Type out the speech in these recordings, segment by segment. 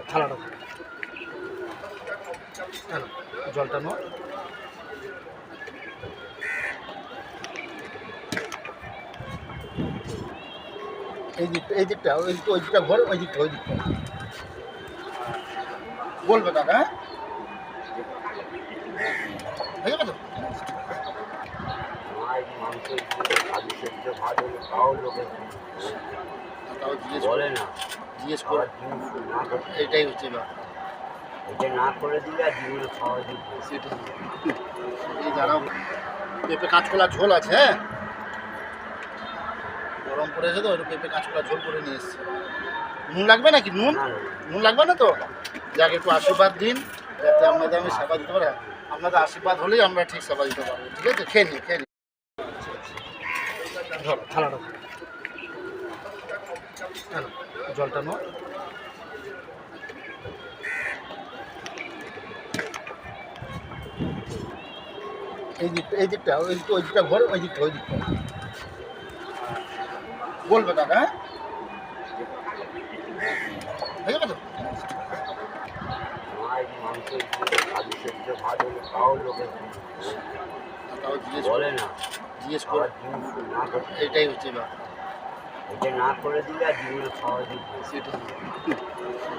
থালাটা জলটা নো এই দিকটা ওই দিকটা ঘর ওই দিকটা বলবে দাদা, হয়ে যাবে তো? তাও জিজ্ঞেস করে এটাই হচ্ছে না, এটা না করে দিলে আর জীবনে খাওয়া দিবে সেটাই। এই দাঁড়াও, পেঁপে কাঁচকলা ঝোল আছে, হ্যাঁ গরম পড়েছে তো একটু পেঁপে কাঁচকলা ঝোল করে নিয়ে এসছি। নুন লাগবে নাকি? নুন লাগবে না তো? যাকে একটু আশীর্বাদ দিন যাতে আপনাদের আমি সেবা দিতে পারি। আপনাদের আশীর্বাদ হলেই আমরা ঠিক সেবা দিতে পারবো, ঠিক আছে? খেয়ে নিই থালাটা জলটা নো এই দিকটা ওই দিকটা ঘর ওই দিকটা বলবে দাদা, হয়ে যাবে তো? তাও জিজ্ঞেস করে এটাই হচ্ছে না, এটা না করে দিলে আর জীবনে খাওয়া দিবে সেটাই।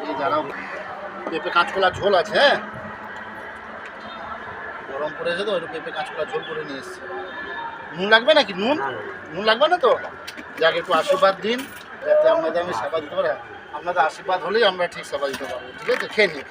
এই দাঁড়াও, পেঁপে কাঁচকলা ঝোল আছে, হ্যাঁ গরম পড়েছে তো একটু পেঁপে কাঁচকলা ঝোল করে নিয়ে এসছি। নুন লাগবে নাকি? নুন লাগবে না তো? যাকে একটু আশীর্বাদ দিন যাতে আপনাদের আমি সেবা দিতে পারি। আপনাদের আশীর্বাদ হলেই আমরা ঠিক সেবা দিতে পারবো, ঠিক আছে? খেয়ে নিই